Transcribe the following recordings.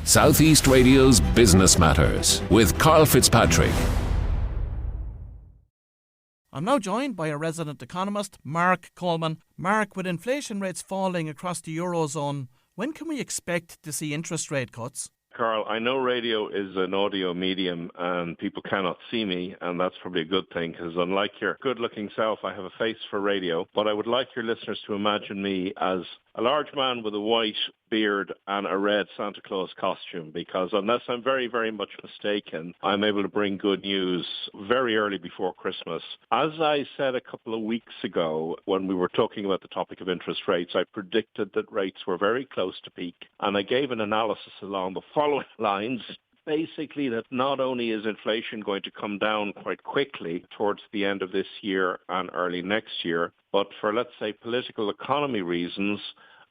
Southeast Radio's Business Matters with Karl Fitzpatrick. I'm now joined by a resident economist, Marc Coleman. Marc, with inflation rates falling across the Eurozone, when can we expect to see interest rate cuts? Karl, I know radio is an audio medium and people cannot see me, and that's probably a good thing because unlike your good-looking self, I have a face for radio. But I would like your listeners to imagine me as a large man with a white beard and a red Santa Claus costume, because unless I'm very, very much mistaken, I'm able to bring good news very early before Christmas. As I said a couple of weeks ago when we were talking about the topic of interest rates, I predicted that rates were very close to peak, and I gave an analysis along the following lines. Basically, that not only is inflation going to come down quite quickly towards the end of this year and early next year, but for, let's say, political economy reasons,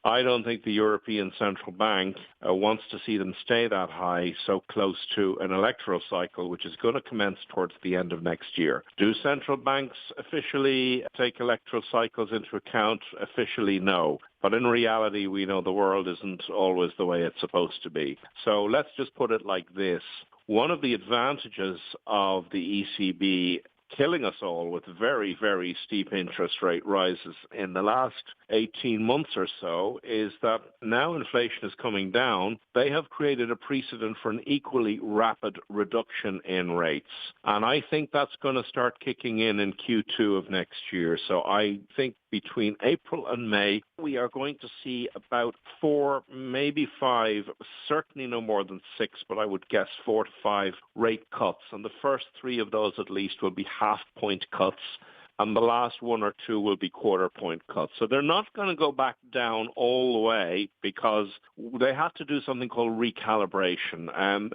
I don't think the European Central Bank wants to see them stay that high so close to an electoral cycle, which is going to commence towards the end of next year. Do central banks officially take electoral cycles into account? Officially, no. But in reality, we know the world isn't always the way it's supposed to be. So let's just put it like this. One of the advantages of the ECB killing us all with very, very steep interest rate rises in the last 18 months or so is that now inflation is coming down. They have created a precedent for an equally rapid reduction in rates. And I think that's going to start kicking in Q2 of next year. So I think between April and May, we are going to see about 4, maybe 5, certainly no more than 6, but I would guess 4 to 5 rate cuts. And the first 3 of those at least will be half-point cuts, and the last 1 or 2 will be quarter-point cuts. So they're not going to go back down all the way because they have to do something called recalibration.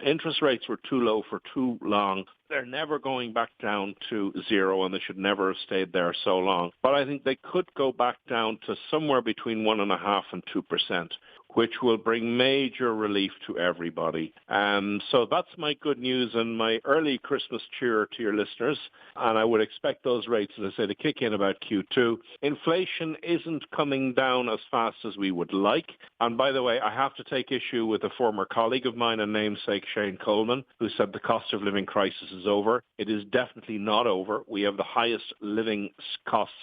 Interest rates were too low for too long. They're never going back down to zero, and they should never have stayed there so long. But I think they could go back down to somewhere between 1.5% and 2%, which will bring major relief to everybody. So that's my good news and my early Christmas cheer to your listeners. And I would expect those rates, as I say, to kick in about Q2. Inflation isn't coming down as fast as we would like. And by the way, I have to take issue with a former colleague of mine and namesake, Shane Coleman, who said the cost of living crisis is over. It is definitely not over. We have the highest living costs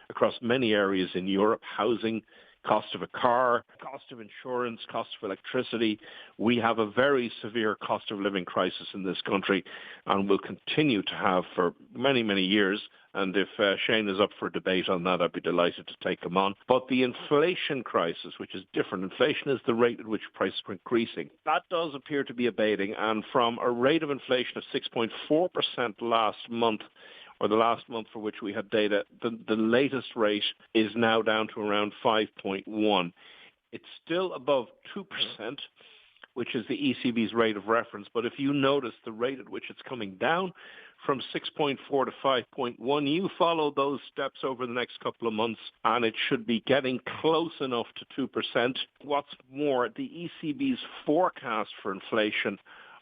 across many areas in Europe: housing, cost of a car, cost of insurance, cost of electricity. We have a very severe cost of living crisis in this country and will continue to have for many, many years. And if Shane is up for debate on that, I'd be delighted to take him on. But the inflation crisis, which is different, inflation is the rate at which prices are increasing. That does appear to be abating. And from a rate of inflation of 6.4% last month, or the last month for which we had data, the latest rate is now down to around 5.1. It's still above 2%, which is the ECB's rate of reference. But if you notice the rate at which it's coming down from 6.4 to 5.1, you follow those steps over the next couple of months, and it should be getting close enough to 2%. What's more, the ECB's forecast for inflation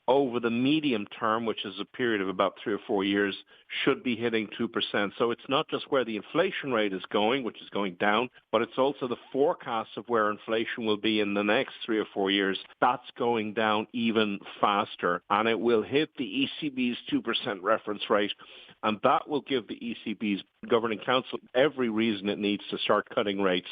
over the medium term, which is a period of about 3 or 4 years, should be hitting 2%. So it's not just where the inflation rate is going, which is going down, but it's also the forecast of where inflation will be in the next 3 or 4 years. That's going down even faster, and it will hit the ECB's 2% reference rate, and that will give the ECB's Governing Council every reason it needs to start cutting rates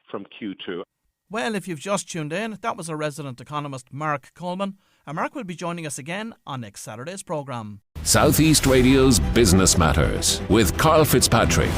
from Q2. Well, if you've just tuned in, that was a resident economist, Marc Coleman. And Marc will be joining us again on next Saturday's programme. Southeast Radio's Business Matters with Karl Fitzpatrick.